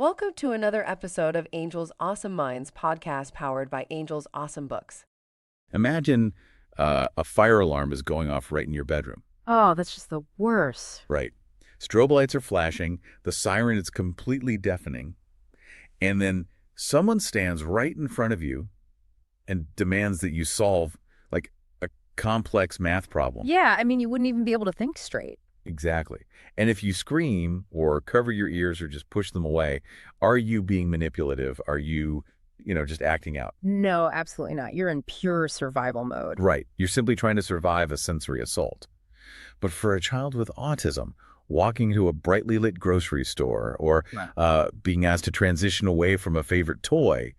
Welcome to another episode of Angel's Awesome Minds podcast powered by Angel's Awesome Books. Imagine a fire alarm is going off right in your bedroom. Oh, that's just the worst. Right. Strobe lights are flashing, the siren is completely deafening, and then someone stands right in front of you and demands that you solve like a complex math problem. Yeah, I mean, you wouldn't even be able to think straight. Exactly. And if you scream or cover your ears or just push them away, are you being manipulative? Are you, just acting out? No, absolutely not. You're in pure survival mode. Right. You're simply trying to survive a sensory assault. But for a child with autism, walking to a brightly lit grocery store or being asked to transition away from a favorite toy,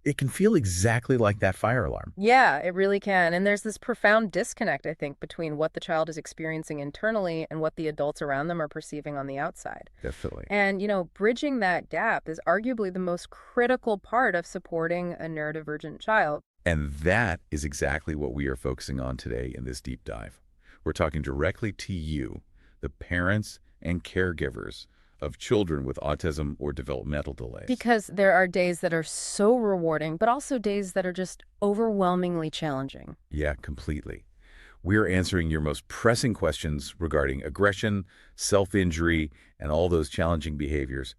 it can feel exactly like that fire alarm. Yeah, it really can. And there's this profound disconnect, I think, between what the child is experiencing internally and what the adults around them are perceiving on the outside. Definitely. And, bridging that gap is arguably the most critical part of supporting a neurodivergent child. And that is exactly what we are focusing on today in this deep dive. We're talking directly to you, the parents and caregivers of children with autism or developmental delays. Because there are days that are so rewarding, but also days that are just overwhelmingly challenging. Yeah, completely. We're answering your most pressing questions regarding aggression, self-injury, and all those challenging behaviors.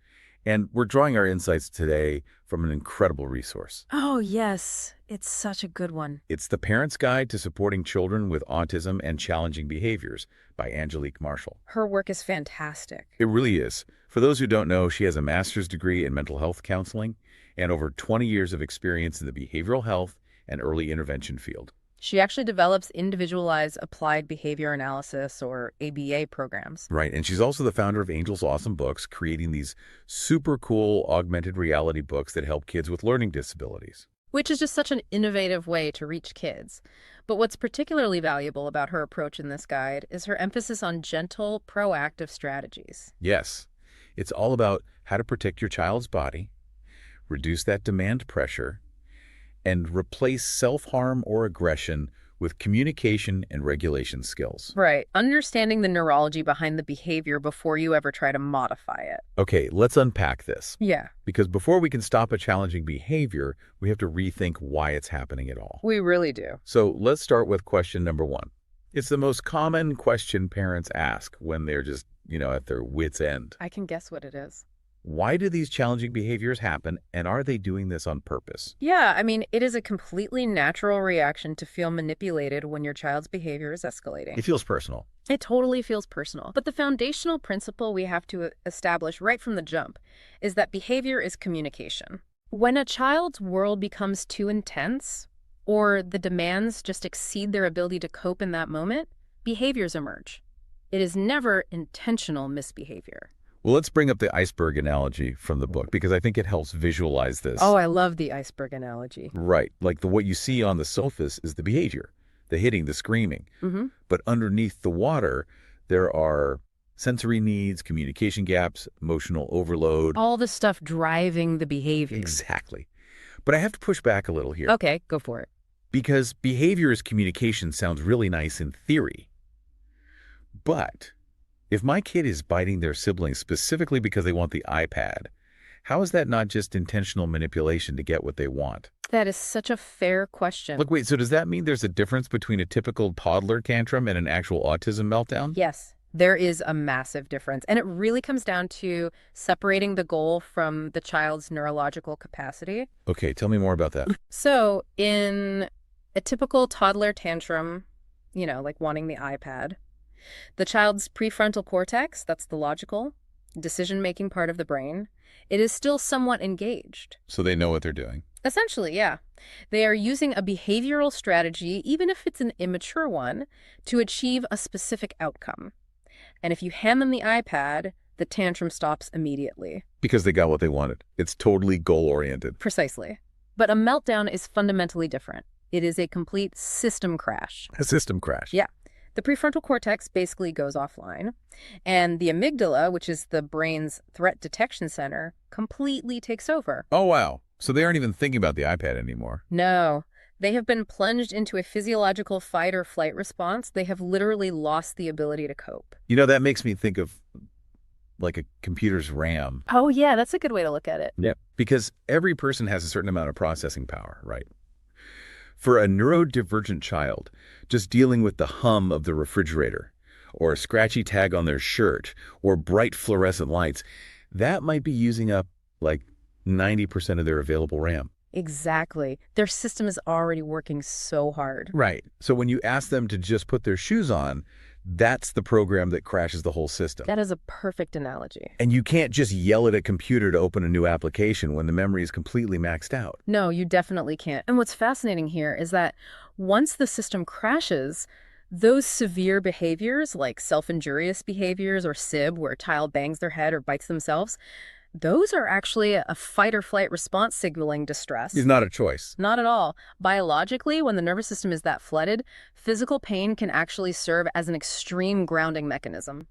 And we're drawing our insights today from an incredible resource. Oh, yes. It's such a good one. It's The Parent's Guide to Supporting Children with Autism and Challenging Behaviors by Angelique Marshall. Her work is fantastic. It really is. For those who don't know, she has a master's degree in mental health counseling and over 20 years of experience in the behavioral health and early intervention field. She actually develops individualized applied behavior analysis, or ABA, programs. Right, and she's also the founder of Angel's Awesome Books, creating these super cool augmented reality books that help kids with learning disabilities. Which is just such an innovative way to reach kids. But what's particularly valuable about her approach in this guide is her emphasis on gentle, proactive strategies. Yes, it's all about how to protect your child's body, reduce that demand pressure, and replace self-harm or aggression with communication and regulation skills. Right. Understanding the neurology behind the behavior before you ever try to modify it. Okay, let's unpack this. Yeah. Because before we can stop a challenging behavior, we have to rethink why it's happening at all. We really do. So let's start with question number one. It's the most common question parents ask when they're just, at their wits' end. I can guess what it is. Why do these challenging behaviors happen, and are they doing this on purpose? Yeah, I mean, it is a completely natural reaction to feel manipulated when your child's behavior is escalating. It feels personal. It totally feels personal. But the foundational principle we have to establish right from the jump is that behavior is communication. When a child's world becomes too intense, or the demands just exceed their ability to cope in that moment, behaviors emerge. It is never intentional misbehavior. Well, let's bring up the iceberg analogy from the book, because I think it helps visualize this. Oh, I love the iceberg analogy. Right. Like what you see on the surface is the behavior, the hitting, the screaming. But underneath the water, there are sensory needs, communication gaps, emotional overload. All the stuff driving the behavior. Exactly. But I have to push back a little here. Okay, go for it. Because behavior as communication sounds really nice in theory. But if my kid is biting their siblings specifically because they want the iPad, how is that not just intentional manipulation to get what they want? That is such a fair question. Look, wait, so does that mean there's a difference between a typical toddler tantrum and an actual autism meltdown? Yes, there is a massive difference. And it really comes down to separating the goal from the child's neurological capacity. Okay, tell me more about that. So in a typical toddler tantrum, like wanting the iPad, the child's prefrontal cortex, that's the logical, decision-making part of the brain, it is still somewhat engaged. So they know what they're doing. Essentially, yeah. They are using a behavioral strategy, even if it's an immature one, to achieve a specific outcome. And if you hand them the iPad, the tantrum stops immediately. Because they got what they wanted. It's totally goal-oriented. Precisely. But a meltdown is fundamentally different. It is a complete system crash. A system crash. Yeah. The prefrontal cortex basically goes offline, and the amygdala, which is the brain's threat detection center, completely takes over. Oh, wow. So they aren't even thinking about the iPad anymore. No. They have been plunged into a physiological fight or flight response. They have literally lost the ability to cope. That makes me think of like a computer's RAM. Oh, yeah, that's a good way to look at it. Yeah. Because every person has a certain amount of processing power, right? For a neurodivergent child, just dealing with the hum of the refrigerator, or a scratchy tag on their shirt, or bright fluorescent lights, that might be using up like 90% of their available RAM. Exactly. Their system is already working so hard. Right. So when you ask them to just put their shoes on, that's the program that crashes the whole system. That is a perfect analogy. And you can't just yell at a computer to open a new application when the memory is completely maxed out. No, you definitely can't. And what's fascinating here is that once the system crashes, those severe behaviors like self-injurious behaviors or SIB, where a child bangs their head or bites themselves, those are actually a fight or flight response signaling distress. It's not a choice. Not at all. Biologically, when the nervous system is that flooded, physical pain can actually serve as an extreme grounding mechanism.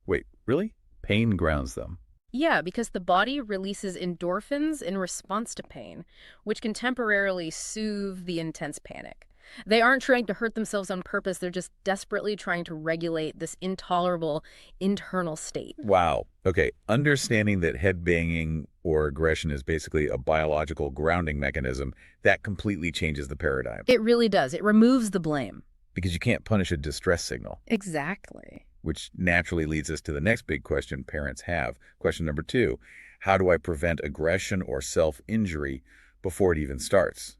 Wait, really? Pain grounds them. Yeah, because the body releases endorphins in response to pain, which can temporarily soothe the intense panic. They aren't trying to hurt themselves on purpose. They're just desperately trying to regulate this intolerable internal state. Wow. Okay, understanding that head banging or aggression is basically a biological grounding mechanism, that completely changes the paradigm. It really does. It removes the blame. Because you can't punish a distress signal. Exactly. Which naturally leads us to the next big question parents have. Question number 2, how do I prevent aggression or self-injury before it even starts?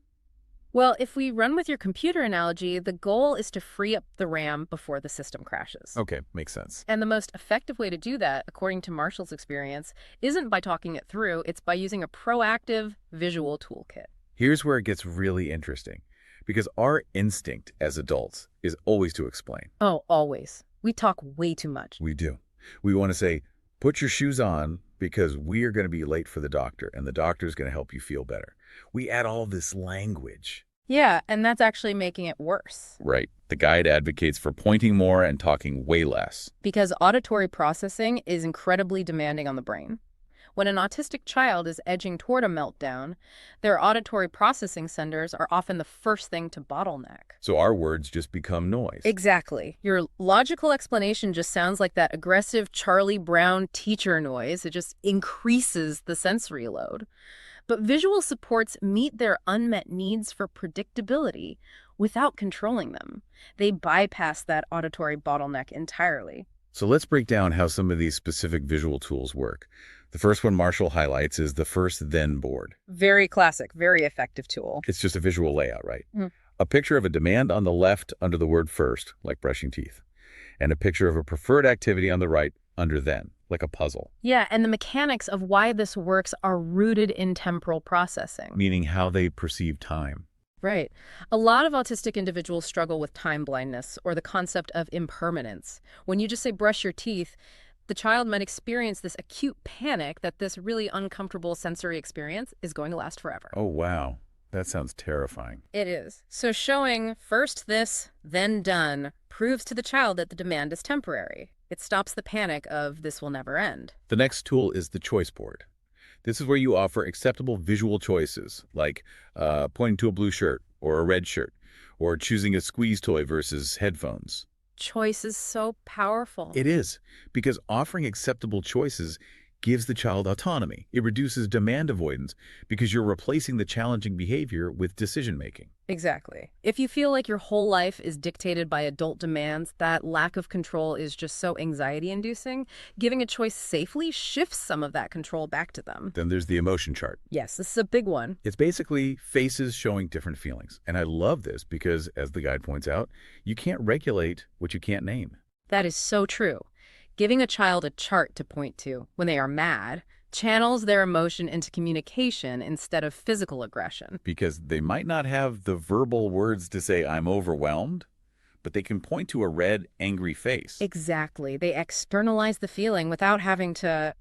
Well, if we run with your computer analogy, the goal is to free up the RAM before the system crashes. Okay, makes sense. And the most effective way to do that, according to Marshall's experience, isn't by talking it through, it's by using a proactive visual toolkit. Here's where it gets really interesting, because our instinct as adults is always to explain. Oh, always. We talk way too much. We do. We want to say, put your shoes on because we are going to be late for the doctor, and the doctor is going to help you feel better. We add all this language. Yeah, and that's actually making it worse. Right. The guide advocates for pointing more and talking way less. Because auditory processing is incredibly demanding on the brain. When an autistic child is edging toward a meltdown, their auditory processing centers are often the first thing to bottleneck. So our words just become noise. Exactly. Your logical explanation just sounds like that aggressive Charlie Brown teacher noise. It just increases the sensory load. But visual supports meet their unmet needs for predictability without controlling them. They bypass that auditory bottleneck entirely. So let's break down how some of these specific visual tools work. The first one Marshall highlights is the first then board. Very classic, very effective tool. It's just a visual layout, right? Mm. A picture of a demand on the left under the word first, like brushing teeth, and a picture of a preferred activity on the right under then, like a puzzle. Yeah, and the mechanics of why this works are rooted in temporal processing. Meaning how they perceive time. Right. A lot of autistic individuals struggle with time blindness or the concept of impermanence. When you just say brush your teeth, the child might experience this acute panic that this really uncomfortable sensory experience is going to last forever. Oh, wow. That sounds terrifying. It is. So showing first this, then done, proves to the child that the demand is temporary. It stops the panic of this will never end. The next tool is the choice board. This is where you offer acceptable visual choices, like pointing to a blue shirt or a red shirt, or choosing a squeeze toy versus headphones. Choice is so powerful. It is, because offering acceptable choices gives the child autonomy. It reduces demand avoidance because you're replacing the challenging behavior with decision-making. Exactly. If you feel like your whole life is dictated by adult demands, that lack of control is just so anxiety-inducing. Giving a choice safely shifts some of that control back to them. Then there's the emotion chart. Yes, this is a big one. It's basically faces showing different feelings. And I love this because, as the guide points out, you can't regulate what you can't name. That is so true. Giving a child a chart to point to when they are mad channels their emotion into communication instead of physical aggression. Because they might not have the verbal words to say, I'm overwhelmed, but they can point to a red, angry face. Exactly. They externalize the feeling without having to,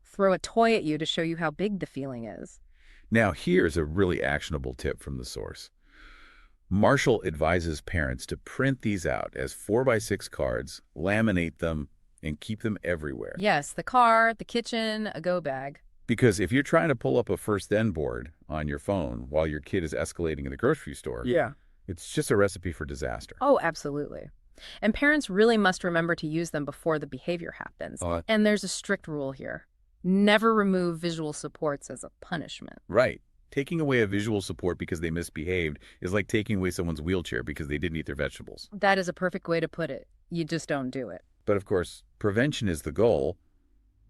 throw a toy at you to show you how big the feeling is. Now, here's a really actionable tip from the source. Marshall advises parents to print these out as 4x6 cards, laminate them, and keep them everywhere. Yes, the car, the kitchen, a go bag. Because if you're trying to pull up a first then board on your phone while your kid is escalating in the grocery store, Yeah. it's just a recipe for disaster. Oh, absolutely. And parents really must remember to use them before the behavior happens. And there's a strict rule here. Never remove visual supports as a punishment. Right. Taking away a visual support because they misbehaved is like taking away someone's wheelchair because they didn't eat their vegetables. That is a perfect way to put it. You just don't do it. But of course, prevention is the goal,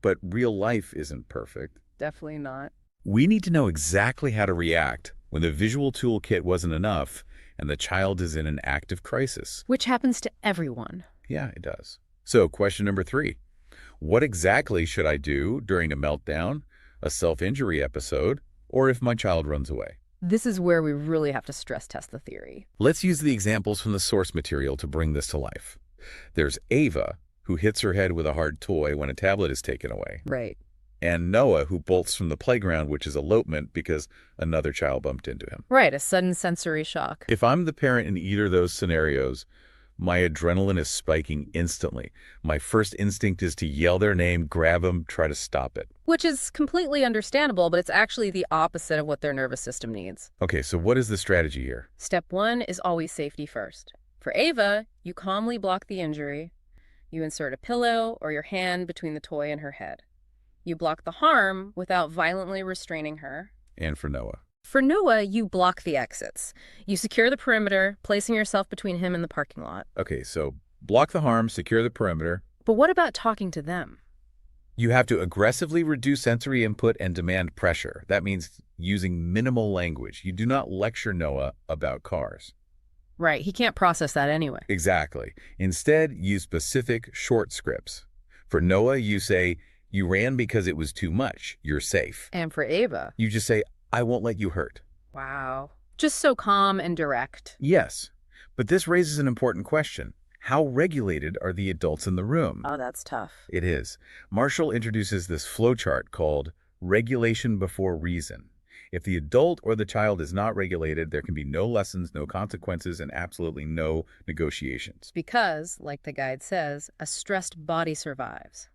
but real life isn't perfect. Definitely not. We need to know exactly how to react when the visual toolkit wasn't enough and the child is in an active crisis. Which happens to everyone. Yeah, it does. So question number 3, what exactly should I do during a meltdown, a self-injury episode, or if my child runs away? This is where we really have to stress test the theory. Let's use the examples from the source material to bring this to life. There's Ava, who hits her head with a hard toy when a tablet is taken away. Right. And Noah, who bolts from the playground, which is elopement because another child bumped into him. Right, a sudden sensory shock. If I'm the parent in either of those scenarios, my adrenaline is spiking instantly. My first instinct is to yell their name, grab them, try to stop it. Which is completely understandable, but it's actually the opposite of what their nervous system needs. Okay, so what is the strategy here? Step 1 is always safety first. For Ava, you calmly block the injury. You insert a pillow or your hand between the toy and her head. You block the harm without violently restraining her. And for Noah? For Noah, you block the exits. You secure the perimeter, placing yourself between him and the parking lot. Okay, so block the harm, secure the perimeter. But what about talking to them? You have to aggressively reduce sensory input and demand pressure. That means using minimal language. You do not lecture Noah about cars. Right, he can't process that anyway. Exactly. Instead, use specific short scripts. For Noah, you say, you ran because it was too much. You're safe. And for Ava? You just say, I won't let you hurt. Wow. Just so calm and direct. Yes, but this raises an important question. How regulated are the adults in the room? Oh, that's tough. It is. Marshall introduces this flowchart called regulation before reason. If the adult or the child is not regulated, there can be no lessons, no consequences, and absolutely no negotiations. Because, like the guide says, a stressed body survives.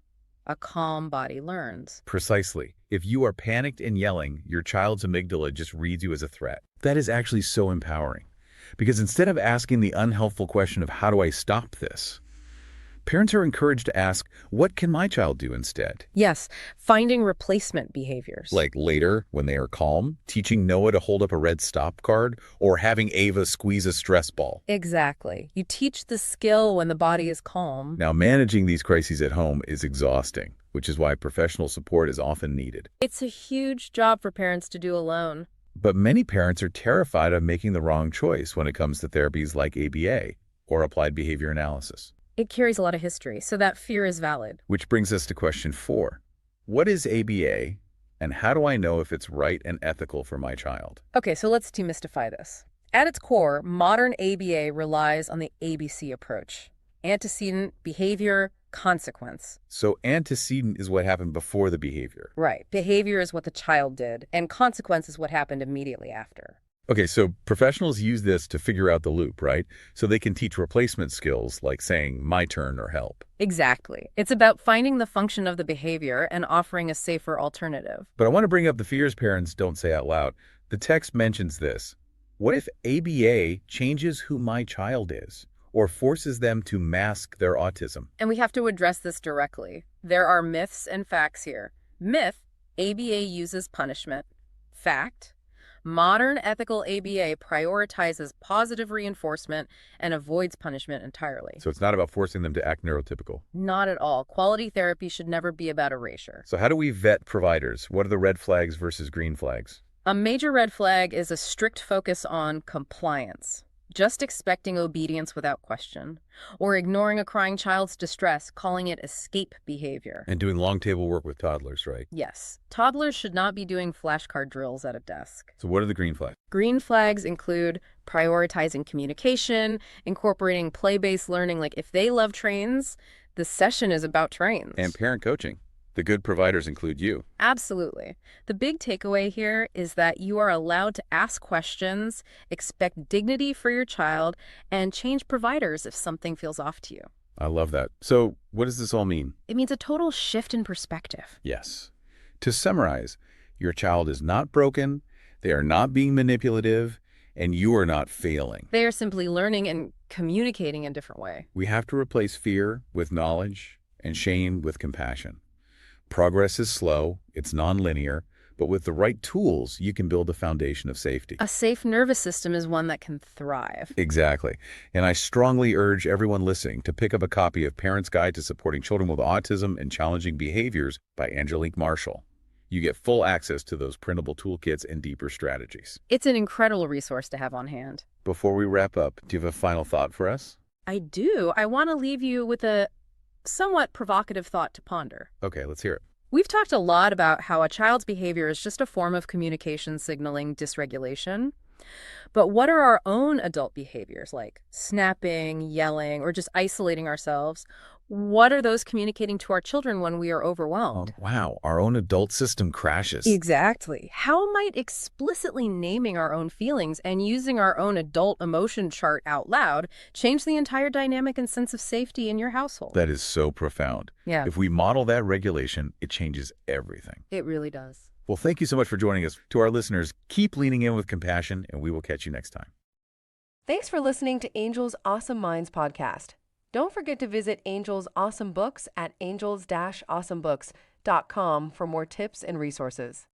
A calm body learns. Precisely. If you are panicked and yelling, your child's amygdala just reads you as a threat. That is actually so empowering. Because instead of asking the unhelpful question of how do I stop this, parents are encouraged to ask, what can my child do instead? Yes, finding replacement behaviors. Like later, when they are calm, teaching Noah to hold up a red stop card, or having Ava squeeze a stress ball. Exactly. You teach the skill when the body is calm. Now, managing these crises at home is exhausting, which is why professional support is often needed. It's a huge job for parents to do alone. But many parents are terrified of making the wrong choice when it comes to therapies like ABA or applied behavior analysis. It carries a lot of history, so that fear is valid. Which brings us to question 4. What is ABA, and how do I know if it's right and ethical for my child? Okay, so let's demystify this. At its core, modern ABA relies on the ABC approach. Antecedent, behavior, consequence. So antecedent is what happened before the behavior. Right. Behavior is what the child did, and consequence is what happened immediately after. Okay, so professionals use this to figure out the loop, right? So they can teach replacement skills like saying, my turn or help. Exactly. It's about finding the function of the behavior and offering a safer alternative. But I want to bring up the fears parents don't say out loud. The text mentions this. What if ABA changes who my child is or forces them to mask their autism? And we have to address this directly. There are myths and facts here. Myth, ABA uses punishment. Fact, modern ethical ABA prioritizes positive reinforcement and avoids punishment entirely. So it's not about forcing them to act neurotypical. Not at all. Quality therapy should never be about erasure. So how do we vet providers? What are the red flags versus green flags? A major red flag is a strict focus on compliance. Just expecting obedience without question, or ignoring a crying child's distress, calling it escape behavior. And doing long table work with toddlers, right? Yes. Toddlers should not be doing flashcard drills at a desk. So what are the green flags? Green flags include prioritizing communication, incorporating play-based learning. Like if they love trains, the session is about trains. And parent coaching. The good providers include you. Absolutely. The big takeaway here is that you are allowed to ask questions, expect dignity for your child, and change providers if something feels off to you. I love that. So what does this all mean? It means a total shift in perspective. Yes. To summarize, your child is not broken, they are not being manipulative, and you are not failing. They are simply learning and communicating in a different way. We have to replace fear with knowledge and shame with compassion. Progress is slow, it's nonlinear, but with the right tools, you can build a foundation of safety. A safe nervous system is one that can thrive. Exactly. And I strongly urge everyone listening to pick up a copy of Parents' Guide to Supporting Children with Autism and Challenging Behaviors by Angelique Marshall. You get full access to those printable toolkits and deeper strategies. It's an incredible resource to have on hand. Before we wrap up, do you have a final thought for us? I do. I want to leave you with a somewhat provocative thought to ponder. Okay, let's hear it. We've talked a lot about how a child's behavior is just a form of communication signaling dysregulation. But what are our own adult behaviors, like snapping, yelling, or just isolating ourselves? What are those communicating to our children when we are overwhelmed? Oh, wow, our own adult system crashes. Exactly. How might explicitly naming our own feelings and using our own adult emotion chart out loud change the entire dynamic and sense of safety in your household? That is so profound. Yeah, If we model that regulation, it changes everything. it really does. Well, thank you so much for joining us. To our listeners, keep leaning in with compassion, and we will catch you next time. Thanks for listening to Angel's Awesome Minds podcast. Don't forget to visit Angel's Awesome Books at angels-awesomebooks.com for more tips and resources.